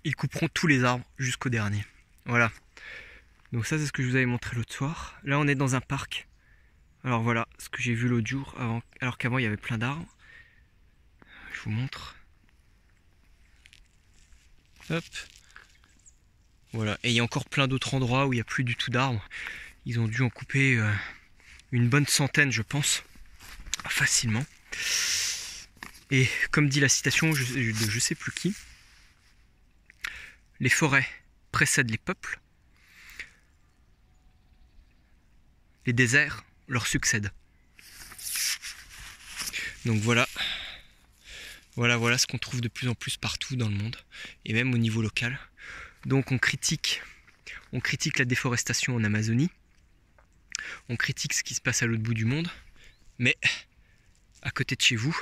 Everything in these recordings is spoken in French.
ils couperont tous les arbres jusqu'au dernier. Voilà. Donc ça, c'est ce que je vous avais montré l'autre soir. Là, on est dans un parc. Alors voilà ce que j'ai vu l'autre jour, alors qu'avant il y avait plein d'arbres. Je vous montre. Hop. Voilà. Et il y a encore plein d'autres endroits où il n'y a plus du tout d'arbres. Ils ont dû en couper une bonne centaine, je pense. Facilement. Et comme dit la citation de je sais plus qui, les forêts précèdent les peuples, les déserts leur succèdent. Donc voilà, voilà ce qu'on trouve de plus en plus partout dans le monde, et même au niveau local. Donc on critique la déforestation en Amazonie, on critique ce qui se passe à l'autre bout du monde, mais à côté de chez vous,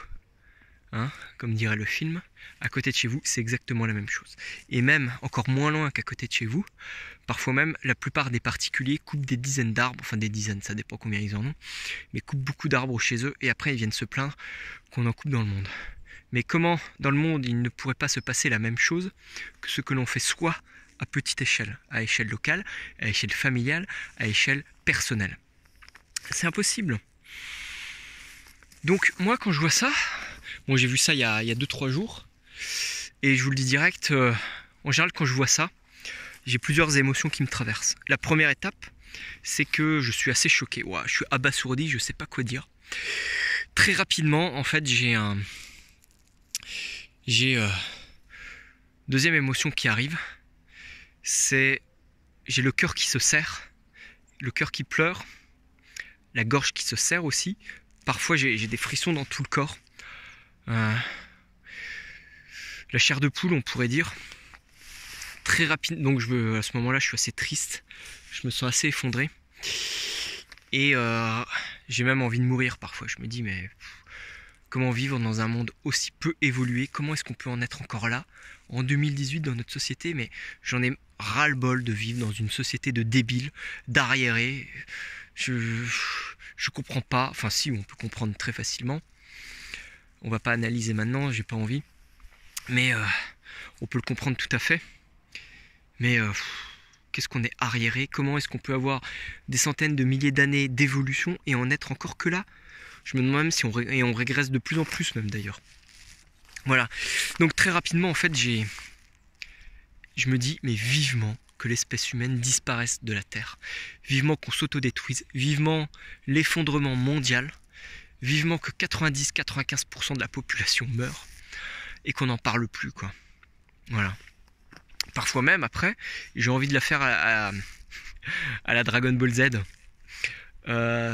hein, comme dirait le film, à côté de chez vous, c'est exactement la même chose. Et même encore moins loin qu'à côté de chez vous, parfois même la plupart des particuliers coupent des dizaines d'arbres, enfin des dizaines, ça dépend combien ils en ont, mais coupent beaucoup d'arbres chez eux et après ils viennent se plaindre qu'on en coupe dans le monde. Mais comment dans le monde il ne pourrait pas se passer la même chose que ce que l'on fait soit à petite échelle, à échelle locale, à échelle familiale, à échelle personnelle? C'est impossible. Donc moi quand je vois ça, bon j'ai vu ça il y a 2-3 jours, et je vous le dis direct, en général quand je vois ça, j'ai plusieurs émotions qui me traversent. La première étape, c'est que je suis assez choqué, ouais, je suis abasourdi, je sais pas quoi dire. Très rapidement, en fait, j'ai deuxième émotion qui arrive, c'est j'ai le cœur qui se serre, le cœur qui pleure, la gorge qui se serre aussi. Parfois j'ai des frissons dans tout le corps. La chair de poule, on pourrait dire. Très rapide, donc à ce moment-là, je suis assez triste. Je me sens assez effondré. Et j'ai même envie de mourir parfois. Je me dis, mais comment vivre dans un monde aussi peu évolué? Comment est-ce qu'on peut en être encore là, en 2018, dans notre société? Mais j'en ai ras-le-bol de vivre dans une société de débiles, d'arriérés. Je comprends pas. Enfin si, on peut comprendre très facilement. On va pas analyser maintenant, j'ai pas envie. Mais on peut le comprendre tout à fait. Mais qu'est-ce qu'on est arriéré? Comment est-ce qu'on peut avoir des centaines de milliers d'années d'évolution et en être encore que là? Je me demande même si on régresse de plus en plus même d'ailleurs. Voilà. Donc très rapidement en fait je me dis mais vivement que l'espèce humaine disparaisse de la Terre. Vivement qu'on s'autodétruise. Vivement l'effondrement mondial. Vivement que 90-95% de la population meure. Et qu'on n'en parle plus quoi. Voilà. Parfois même après, j'ai envie de la faire à la Dragon Ball Z.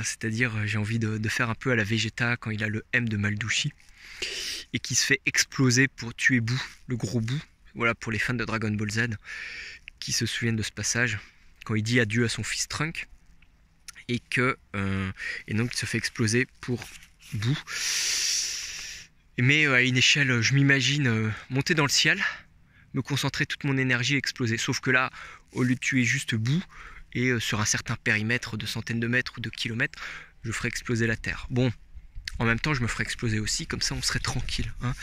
C'est-à-dire j'ai envie de faire un peu à la Vegeta quand il a le M de Maldushi et qui se fait exploser pour tuer Boo, le gros Boo. Voilà pour les fans de Dragon Ball Z qui se souviennent de ce passage quand il dit adieu à son fils Trunk et donc il se fait exploser pour Boo. Mais à une échelle, je m'imagine monter dans le ciel, me concentrer toute mon énergie et exploser. Sauf que là, au lieu de tuer juste Boo, et sur un certain périmètre de centaines de mètres ou de kilomètres, je ferai exploser la Terre. Bon, en même temps, je me ferai exploser aussi, comme ça on serait tranquille. Hein.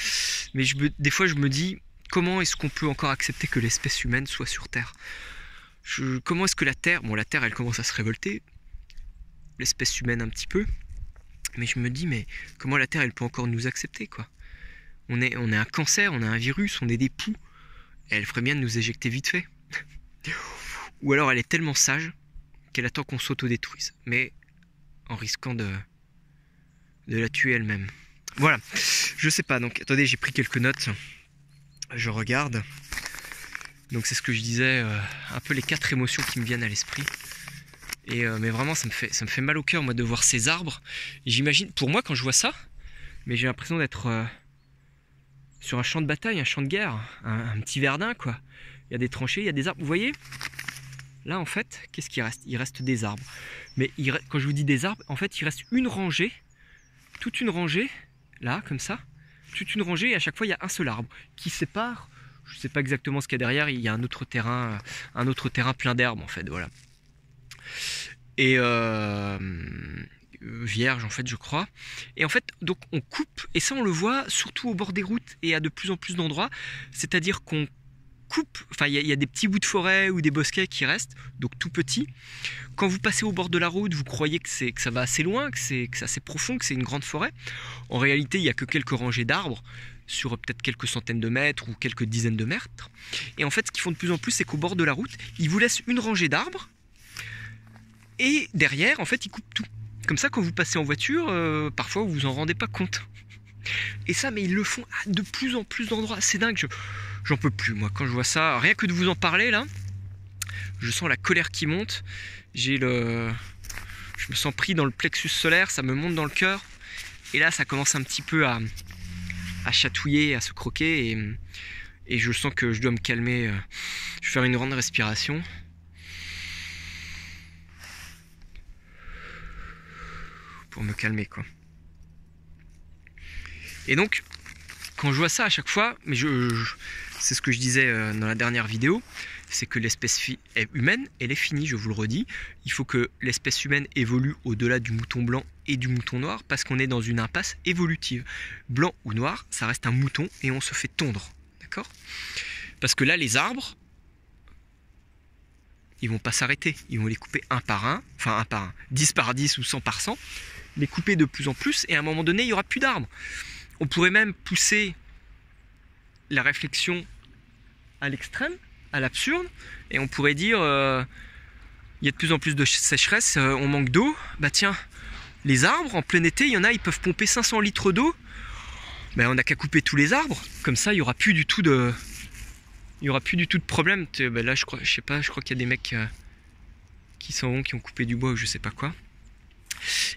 Mais des fois, je me dis, comment est-ce qu'on peut encore accepter que l'espèce humaine soit sur Terre? Comment est-ce que la Terre, bon la Terre elle commence à se révolter, l'espèce humaine un petit peu, mais je me dis, mais comment la Terre elle peut encore nous accepter quoi? On est un cancer, on a un virus, on est des poux, et elle ferait bien de nous éjecter vite fait. Ou alors elle est tellement sage qu'elle attend qu'on s'autodétruise, mais en risquant de la tuer elle-même. Voilà, je sais pas, donc attendez, j'ai pris quelques notes, je regarde. Donc c'est ce que je disais, un peu les 4 émotions qui me viennent à l'esprit. Et mais vraiment ça me fait mal au cœur moi de voir ces arbres. J'imagine, pour moi quand je vois ça, mais j'ai l'impression d'être sur un champ de bataille, un champ de guerre, un petit Verdun quoi. Il y a des tranchées, il y a des arbres, vous voyez? Là en fait, qu'est-ce qu'il reste? Il reste des arbres. Mais quand je vous dis des arbres, en fait il reste une rangée, toute une rangée, là comme ça, toute une rangée et à chaque fois il y a un seul arbre qui sépare. Je ne sais pas exactement ce qu'il y a derrière, il y a un autre terrain plein d'herbes en fait, voilà. Et vierge en fait je crois. Et en fait donc on coupe, et ça on le voit surtout au bord des routes et à de plus en plus d'endroits, c'est-à-dire qu'on coupe, enfin il y a des petits bouts de forêt ou des bosquets qui restent, donc tout petits. Quand vous passez au bord de la route, vous croyez que ça va assez loin, que c'est assez profond, que c'est une grande forêt. En réalité, il n'y a que quelques rangées d'arbres sur peut-être quelques centaines de mètres ou quelques dizaines de mètres. Et en fait, ce qu'ils font de plus en plus, c'est qu'au bord de la route, ils vous laissent une rangée d'arbres et derrière, en fait, ils coupent tout. Comme ça, quand vous passez en voiture, parfois vous vous en rendez pas compte. Et ça, mais ils le font à de plus en plus d'endroits. C'est dingue, j'en peux plus, moi, quand je vois ça. Rien que de vous en parler, là, je sens la colère qui monte. Je me sens pris dans le plexus solaire, ça me monte dans le cœur. Et là, ça commence un petit peu à chatouiller, à se croquer. Et je sens que je dois me calmer. Je vais faire une grande respiration. Pour me calmer, quoi. Et donc, quand je vois ça à chaque fois, mais c'est ce que je disais dans la dernière vidéo, c'est que l'espèce humaine, elle est finie, je vous le redis. Il faut que l'espèce humaine évolue au-delà du mouton blanc et du mouton noir, parce qu'on est dans une impasse évolutive. Blanc ou noir, ça reste un mouton et on se fait tondre, d'accord? Parce que là, les arbres, ils vont pas s'arrêter, ils vont les couper un par un, 10 par 10 ou 100 par 100, les couper de plus en plus, et à un moment donné, il n'y aura plus d'arbres. On pourrait même pousser la réflexion à l'extrême, à l'absurde, et on pourrait dire il y a de plus en plus de sécheresse, on manque d'eau, bah tiens, les arbres en plein été, il y en a, ils peuvent pomper 500 litres d'eau, bah on n'a qu'à couper tous les arbres, comme ça il n'y aura plus du tout de problème. Bah là je crois qu'il y a des mecs qui s'en vont, qui ont coupé du bois ou je sais pas quoi,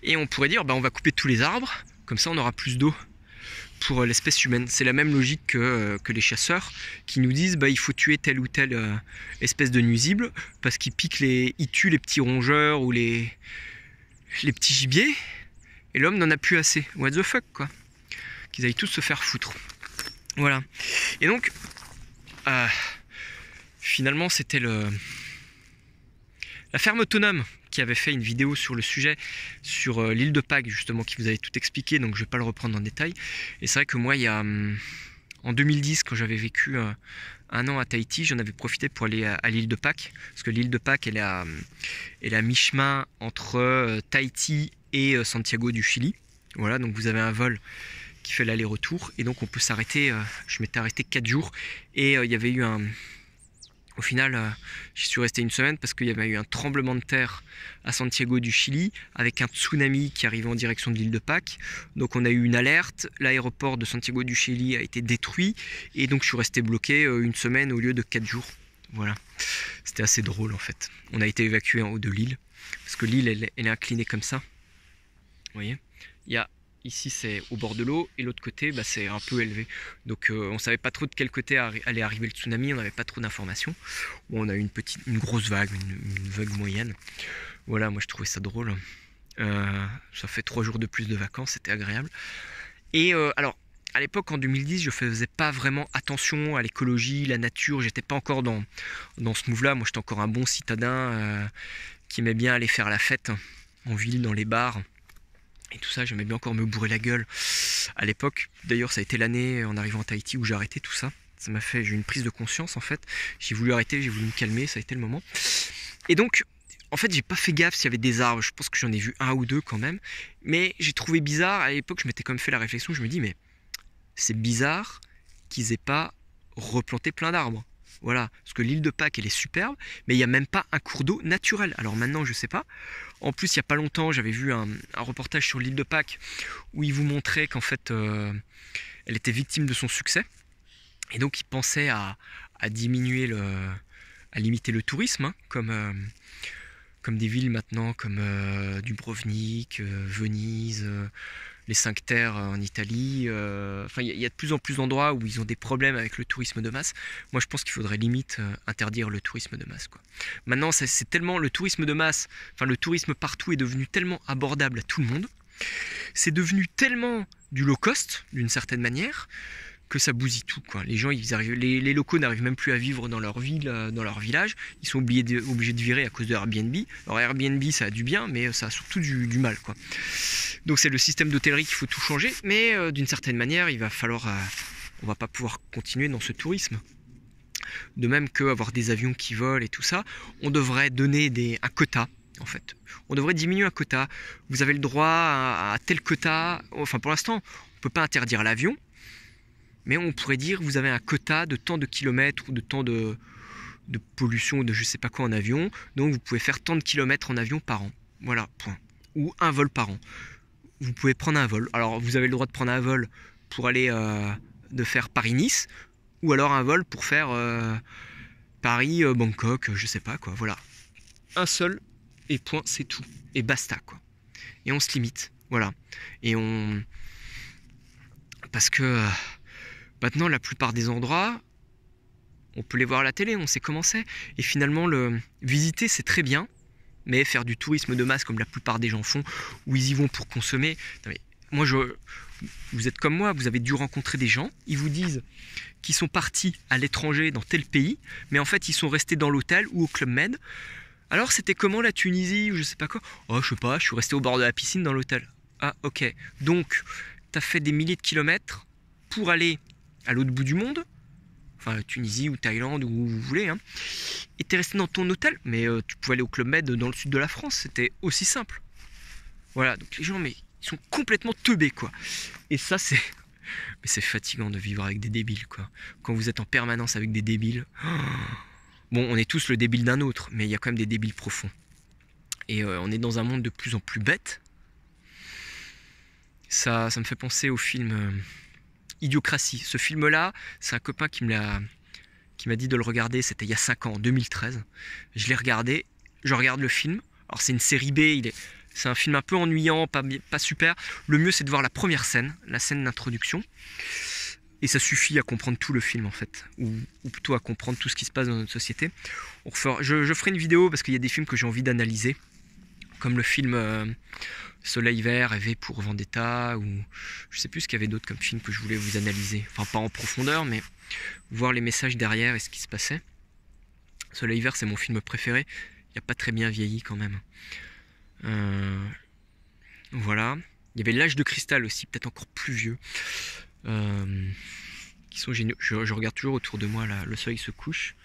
et on pourrait dire bah on va couper tous les arbres, comme ça on aura plus d'eau pour l'espèce humaine. C'est la même logique que les chasseurs qui nous disent bah il faut tuer telle ou telle espèce de nuisible parce qu'ils ils tuent les petits rongeurs ou les petits gibiers, et l'homme n'en a plus assez. What the fuck, quoi. Qu'ils aillent tous se faire foutre. Voilà. Et donc finalement c'était la ferme autonome qui avait fait une vidéo sur le sujet, sur l'île de Pâques justement, qui vous avait tout expliqué, donc je vais pas le reprendre en détail. Et c'est vrai que moi, en 2010, quand j'avais vécu un an à Tahiti, j'en avais profité pour aller à l'île de Pâques, parce que l'île de Pâques, elle est à mi-chemin entre Tahiti et Santiago du Chili. Voilà, donc vous avez un vol qui fait l'aller-retour, et donc on peut s'arrêter, je m'étais arrêté 4 jours, et il y avait eu au final, j'y suis resté une semaine parce qu'il y avait eu un tremblement de terre à Santiago du Chili avec un tsunami qui arrivait en direction de l'île de Pâques. Donc on a eu une alerte, l'aéroport de Santiago du Chili a été détruit et donc je suis resté bloqué une semaine au lieu de 4 jours. Voilà, c'était assez drôle en fait. On a été évacué en haut de l'île parce que l'île elle est inclinée comme ça. Vous voyez, ici c'est au bord de l'eau et l'autre côté c'est un peu élevé, donc on savait pas trop de quel côté allait arriver le tsunami, on n'avait pas trop d'informations. On a eu une grosse vague, une vague moyenne. Voilà, moi je trouvais ça drôle. Ça fait 3 jours de plus de vacances, c'était agréable. Et alors à l'époque en 2010 je faisais pas vraiment attention à l'écologie, la nature, j'étais pas encore dans ce move là. Moi j'étais encore un bon citadin qui aimait bien aller faire la fête en ville, dans les bars et tout ça. J'aimais bien encore me bourrer la gueule à l'époque. D'ailleurs ça a été l'année en arrivant à Tahiti où j'ai arrêté tout ça. J'ai eu une prise de conscience en fait. J'ai voulu arrêter, j'ai voulu me calmer, ça a été le moment. Et donc en fait j'ai pas fait gaffe s'il y avait des arbres, je pense que j'en ai vu un ou deux quand même. Mais j'ai trouvé bizarre, à l'époque je m'étais quand même fait la réflexion, je me dis mais c'est bizarre qu'ils aient pas replanté plein d'arbres. Voilà, parce que l'île de Pâques elle est superbe, mais il n'y a même pas un cours d'eau naturel. Alors maintenant je sais pas. En plus il n'y a pas longtemps j'avais vu un reportage sur l'île de Pâques où il vous montrait qu'en fait elle était victime de son succès. Et donc il pensait à diminuer à limiter le tourisme, hein, comme des villes maintenant comme Dubrovnik, Venise, les 5 terres en Italie. Enfin, il y a de plus en plus d'endroits où ils ont des problèmes avec le tourisme de masse. Moi, je pense qu'il faudrait limite interdire le tourisme de masse, quoi. Maintenant, c'est tellement le tourisme de masse, enfin le tourisme partout est devenu tellement abordable à tout le monde. C'est devenu tellement du low cost, d'une certaine manière, que ça bousille tout, quoi. Les gens, les locaux n'arrivent même plus à vivre dans leur ville, dans leur village. Ils sont obligés de virer à cause de Airbnb. Alors Airbnb, ça a du bien, mais ça a surtout du mal, quoi. Donc c'est le système d'hôtellerie qu'il faut tout changer, mais d'une certaine manière, il va falloir, on va pas pouvoir continuer dans ce tourisme. de même qu'avoir des avions qui volent et tout ça, on devrait donner un quota, en fait. On devrait diminuer un quota. Vous avez le droit à tel quota. Enfin, pour l'instant, on ne peut pas interdire l'avion, mais on pourrait dire que vous avez un quota de tant de kilomètres ou de tant de pollution, de je sais pas quoi en avion, donc vous pouvez faire tant de kilomètres en avion par an. Voilà, point. Ou un vol par an. Vous pouvez prendre un vol. Alors, vous avez le droit de prendre un vol pour aller de faire Paris-Nice, ou alors un vol pour faire Paris-Bangkok, je sais pas quoi. Voilà. Un seul, et point, c'est tout. Et basta, quoi. Et on se limite. Voilà. Et on... Parce que maintenant, la plupart des endroits, on peut les voir à la télé, on sait comment c'est. Et finalement, visiter, c'est très bien. Mais faire du tourisme de masse, comme la plupart des gens font, où ils y vont pour consommer... Non, mais moi, vous êtes comme moi, vous avez dû rencontrer des gens, ils vous disent qu'ils sont partis à l'étranger dans tel pays, mais en fait, ils sont restés dans l'hôtel ou au Club Med. Alors, c'était comment la Tunisie ou je sais pas quoi? Oh, je sais pas, je suis resté au bord de la piscine dans l'hôtel. Ah, ok. Donc, t'as fait des milliers de kilomètres pour aller à l'autre bout du monde, enfin Tunisie ou Thaïlande ou où vous voulez, hein, et t'es resté dans ton hôtel, mais tu pouvais aller au Club Med dans le sud de la France, c'était aussi simple. Voilà, donc les gens, mais ils sont complètement teubés, quoi. Et ça, c'est... Mais c'est fatigant de vivre avec des débiles, quoi. Quand vous êtes en permanence avec des débiles... Bon, on est tous le débile d'un autre, mais il y a quand même des débiles profonds. Et on est dans un monde de plus en plus bête. Ça me fait penser au film Idiocratie. Ce film-là, c'est un copain qui m'a dit de le regarder, c'était il y a 5 ans, en 2013. Je l'ai regardé, je regarde le film. Alors c'est une série B, c'est un film un peu ennuyant, pas super. Le mieux c'est de voir la première scène, la scène d'introduction. Et ça suffit à comprendre tout le film en fait, ou plutôt à comprendre tout ce qui se passe dans notre société. Je ferai une vidéo parce qu'il y a des films que j'ai envie d'analyser, comme le film Soleil Vert, V pour Vendetta, ou je sais plus ce qu'il y avait d'autre comme film que je voulais vous analyser. Enfin pas en profondeur, mais voir les messages derrière et ce qui se passait. Soleil Vert c'est mon film préféré, il n'a pas très bien vieilli quand même. Voilà. Il y avait L'Âge de Cristal aussi, peut-être encore plus vieux. Qui sont géniaux. Je regarde toujours autour de moi, là, le soleil se couche.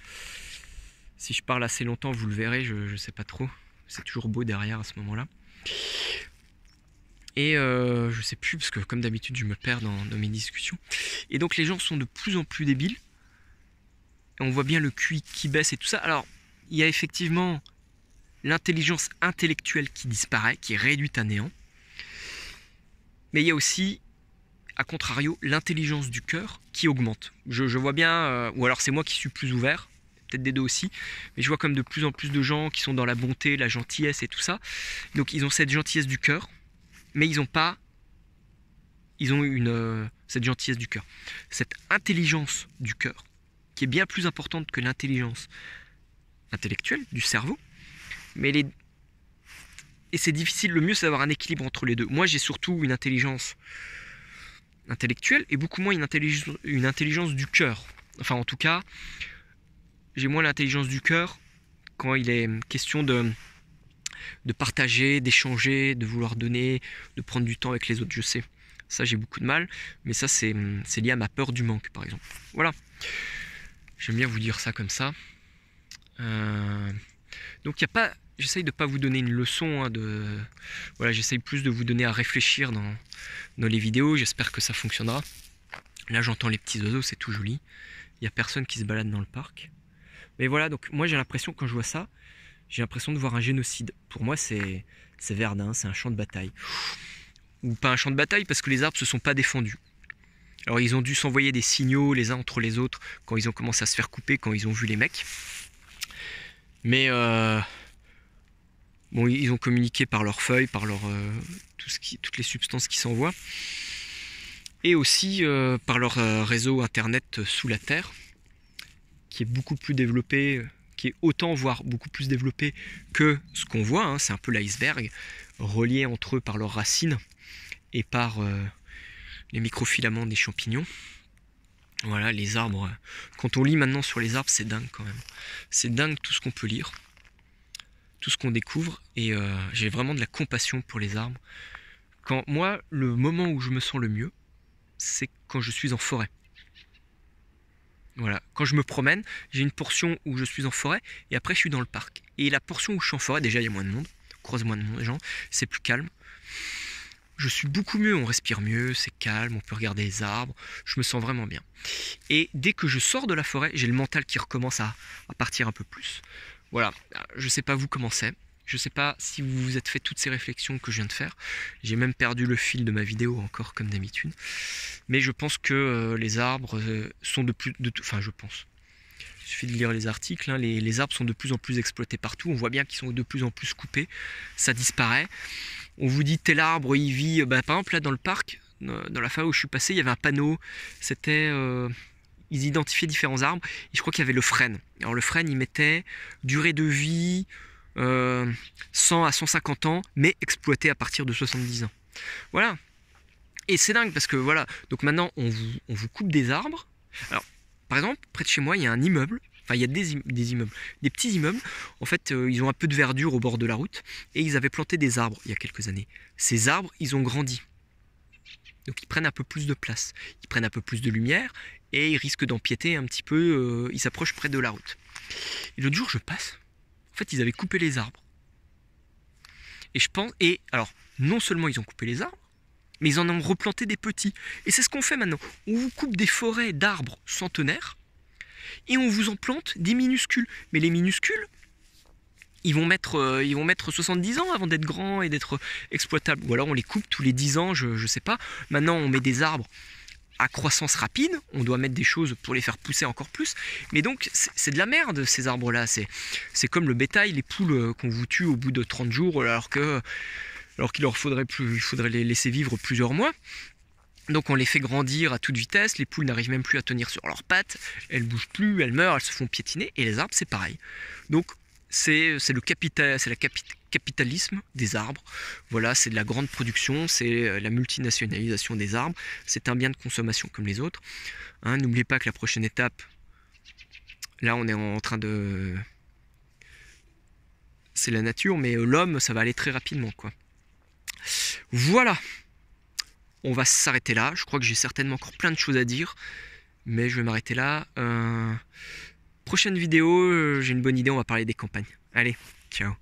Si je parle assez longtemps, vous le verrez, je sais pas trop. C'est toujours beau derrière à ce moment-là. Et je sais plus, parce que comme d'habitude, je me perds dans mes discussions. Et donc les gens sont de plus en plus débiles. Et on voit bien le QI qui baisse et tout ça. Alors, il y a effectivement l'intelligence intellectuelle qui disparaît, qui est réduite à néant. Mais il y a aussi, à contrario, l'intelligence du cœur qui augmente. Je vois bien, ou alors c'est moi qui suis plus ouvert, peut-être des deux aussi, mais je vois comme de plus en plus de gens qui sont dans la bonté, la gentillesse et tout ça. Donc ils ont cette gentillesse du cœur, mais ils ont cette gentillesse du cœur. Cette intelligence du cœur, qui est bien plus importante que l'intelligence intellectuelle du cerveau, mais et c'est difficile, le mieux c'est d'avoir un équilibre entre les deux. Moi j'ai surtout une intelligence intellectuelle et beaucoup moins une intelligence du cœur. Enfin en tout cas, j'ai moins l'intelligence du cœur quand il est question de partager, d'échanger, de vouloir donner, de prendre du temps avec les autres, je sais. Ça j'ai beaucoup de mal, mais ça c'est lié à ma peur du manque par exemple. Voilà. J'aime bien vous dire ça comme ça. Donc il n'y a pas... J'essaye de ne pas vous donner une leçon, hein, voilà, j'essaye plus de vous donner à réfléchir dans les vidéos, j'espère que ça fonctionnera. Là j'entends les petits oiseaux, c'est tout joli. Il n'y a personne qui se balade dans le parc. Mais voilà, donc moi j'ai l'impression, quand je vois ça, j'ai l'impression de voir un génocide. Pour moi c'est Verdun, c'est un champ de bataille. Ou pas un champ de bataille parce que les arbres ne se sont pas défendus. Alors ils ont dû s'envoyer des signaux les uns entre les autres quand ils ont commencé à se faire couper, quand ils ont vu les mecs. Mais... bon, ils ont communiqué par leurs feuilles, par toutes les substances qui s'envoient. Et aussi par leur réseau internet sous la terre, qui est beaucoup plus développé, qui est autant, voire beaucoup plus développé que ce qu'on voit. Hein. C'est un peu l'iceberg, relié entre eux par leurs racines et par les microfilaments des champignons. Voilà, les arbres. Quand on lit maintenant sur les arbres, c'est dingue quand même. C'est dingue tout ce qu'on peut lire. Tout ce qu'on découvre, et j'ai vraiment de la compassion pour les arbres. Quand moi, le moment où je me sens le mieux, c'est quand je suis en forêt. Voilà, quand je me promène, j'ai une portion où je suis en forêt et après je suis dans le parc. Et la portion où je suis en forêt, déjà il y a moins de monde, on croise moins de gens, c'est plus calme. Je suis beaucoup mieux, on respire mieux, c'est calme, on peut regarder les arbres, je me sens vraiment bien. Et dès que je sors de la forêt, j'ai le mental qui recommence à partir un peu plus. Voilà, je sais pas vous comment c'est. Je sais pas si vous vous êtes fait toutes ces réflexions que je viens de faire. J'ai même perdu le fil de ma vidéo encore comme d'habitude. Mais je pense que les arbres sont enfin je pense. Il suffit de lire les articles, hein, les arbres sont de plus en plus exploités partout. On voit bien qu'ils sont de plus en plus coupés. Ça disparaît. On vous dit tel arbre il vit. Par exemple là dans le parc, dans la forêt où je suis passé, il y avait un panneau. C'était ils identifiaient différents arbres. Et je crois qu'il y avait le frêne. Alors le frêne il mettait durée de vie 100 à 150 ans, mais exploité à partir de 70 ans. Voilà. Et c'est dingue parce que voilà, donc maintenant on vous coupe des arbres. Alors, par exemple, près de chez moi, il y a un immeuble. Enfin, il y a des immeubles, des petits immeubles. En fait, ils ont un peu de verdure au bord de la route et ils avaient planté des arbres il y a quelques années. Ces arbres, ils ont grandi. Donc ils prennent un peu plus de place, ils prennent un peu plus de lumière et ils risquent d'empiéter un petit peu, ils s'approchent près de la route. Et l'autre jour, je passe. En fait, ils avaient coupé les arbres. Et je pense. Et alors, non seulement ils ont coupé les arbres, mais ils en ont replanté des petits. Et c'est ce qu'on fait maintenant. On vous coupe des forêts d'arbres centenaires et on vous en plante des minuscules. Mais les minuscules, ils vont mettre 70 ans avant d'être grands et d'être exploitables. Ou alors on les coupe tous les 10 ans, je sais pas. Maintenant, on met des arbres à croissance rapide, on doit mettre des choses pour les faire pousser encore plus, mais donc c'est de la merde ces arbres là, c'est comme le bétail, les poules qu'on vous tue au bout de 30 jours alors qu'il leur faudrait les laisser vivre plusieurs mois. Donc on les fait grandir à toute vitesse, les poules n'arrivent même plus à tenir sur leurs pattes, elles bougent plus, elles meurent, elles se font piétiner, et les arbres c'est pareil. Donc c'est le capitalisme des arbres. Voilà, c'est de la grande production, c'est la multinationalisation des arbres. C'est un bien de consommation comme les autres. Hein, n'oubliez pas que la prochaine étape, là on est en train de... C'est la nature, mais l'homme, ça va aller très rapidement, quoi. Voilà. On va s'arrêter là. Je crois que j'ai certainement encore plein de choses à dire, mais je vais m'arrêter là. Prochaine vidéo, j'ai une bonne idée, on va parler des campagnes. Allez, ciao.